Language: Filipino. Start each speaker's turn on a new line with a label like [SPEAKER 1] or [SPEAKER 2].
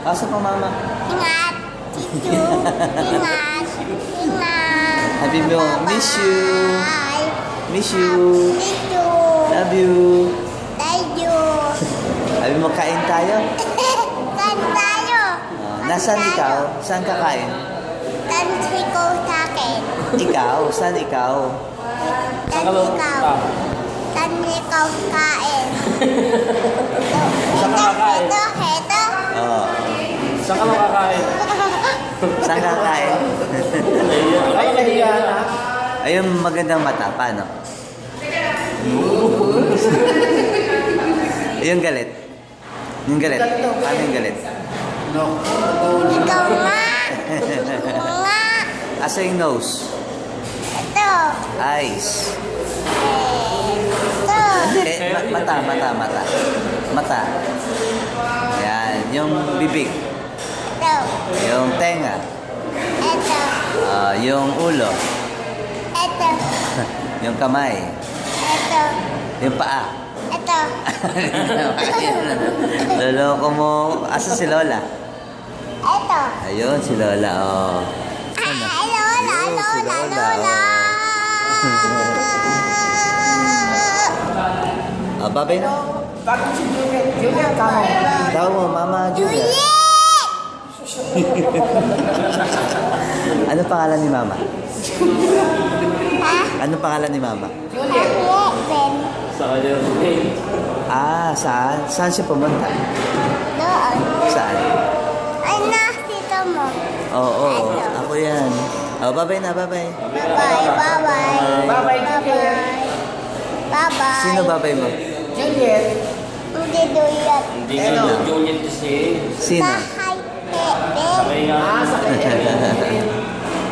[SPEAKER 1] Pasok po, mama.
[SPEAKER 2] Ingat. Tito. Ingat. Ingat.
[SPEAKER 1] Happy mo. Miss you.
[SPEAKER 2] Bye.
[SPEAKER 1] Miss you.
[SPEAKER 2] Miss you.
[SPEAKER 1] Love you.
[SPEAKER 2] Thank you.
[SPEAKER 1] Sabi mo, kain tayo?
[SPEAKER 2] Kan tayo.
[SPEAKER 1] Nasaan ikaw? Saan ka kain?
[SPEAKER 2] Kan ko sa akin.
[SPEAKER 1] Ikaw? Saan ikaw?
[SPEAKER 2] Kan ikaw. Kan ikaw kain.
[SPEAKER 3] Saan ka kakain?
[SPEAKER 2] Heto.
[SPEAKER 1] Oo.
[SPEAKER 3] Saan ka makakain?
[SPEAKER 1] Saan ka kain?
[SPEAKER 3] Ay, nahiya na.
[SPEAKER 1] Ayun, magandang mata. Paano? Yung galit. Yung galit. Paano yung galit?
[SPEAKER 2] Ikaw nga. Nga.
[SPEAKER 1] Asa yung nose?
[SPEAKER 2] Ito.
[SPEAKER 1] Eyes.
[SPEAKER 2] Ito.
[SPEAKER 1] Hindi. Mata. Mata. Yan. Yung bibig.
[SPEAKER 2] Ito.
[SPEAKER 1] Yung tenga.
[SPEAKER 2] Ito.
[SPEAKER 1] Yung ulo.
[SPEAKER 2] Ito.
[SPEAKER 1] Yung kamay.
[SPEAKER 2] Ito.
[SPEAKER 1] Yung paa.
[SPEAKER 2] Ito.
[SPEAKER 1] Loloko mo. Asa si Lola?
[SPEAKER 2] Ito.
[SPEAKER 1] Ayun, si Lola. Oh.
[SPEAKER 2] Ay, Lola,
[SPEAKER 1] Ayun, si
[SPEAKER 2] Lola,
[SPEAKER 1] Lola,
[SPEAKER 2] Lola.
[SPEAKER 1] Babay na.
[SPEAKER 3] Bakit si Juliet? Juliet ka mo.
[SPEAKER 1] Tawag mo, Mama Julia. Ano pangalan ni Mama?
[SPEAKER 2] Ha?
[SPEAKER 1] Ano pangalan ni Mama?
[SPEAKER 3] Juliet.
[SPEAKER 2] Ben.
[SPEAKER 3] Sa kanya.
[SPEAKER 1] Saan? Saan siya pumunta?
[SPEAKER 2] Doon.
[SPEAKER 1] Saan?
[SPEAKER 2] Ay, nakita mo.
[SPEAKER 1] Oo, ako yan. Babay na, babay.
[SPEAKER 2] Bye-bye, bye-bye.
[SPEAKER 3] Bye-bye, Juliet.
[SPEAKER 2] Bye-bye.
[SPEAKER 1] Sino babay mo?
[SPEAKER 3] Juliet.
[SPEAKER 2] Hindi doon.
[SPEAKER 3] Hindi ka Juliet kasi.
[SPEAKER 1] Sino?
[SPEAKER 2] Bahay, bebe.
[SPEAKER 3] Sakay nga. Sakay.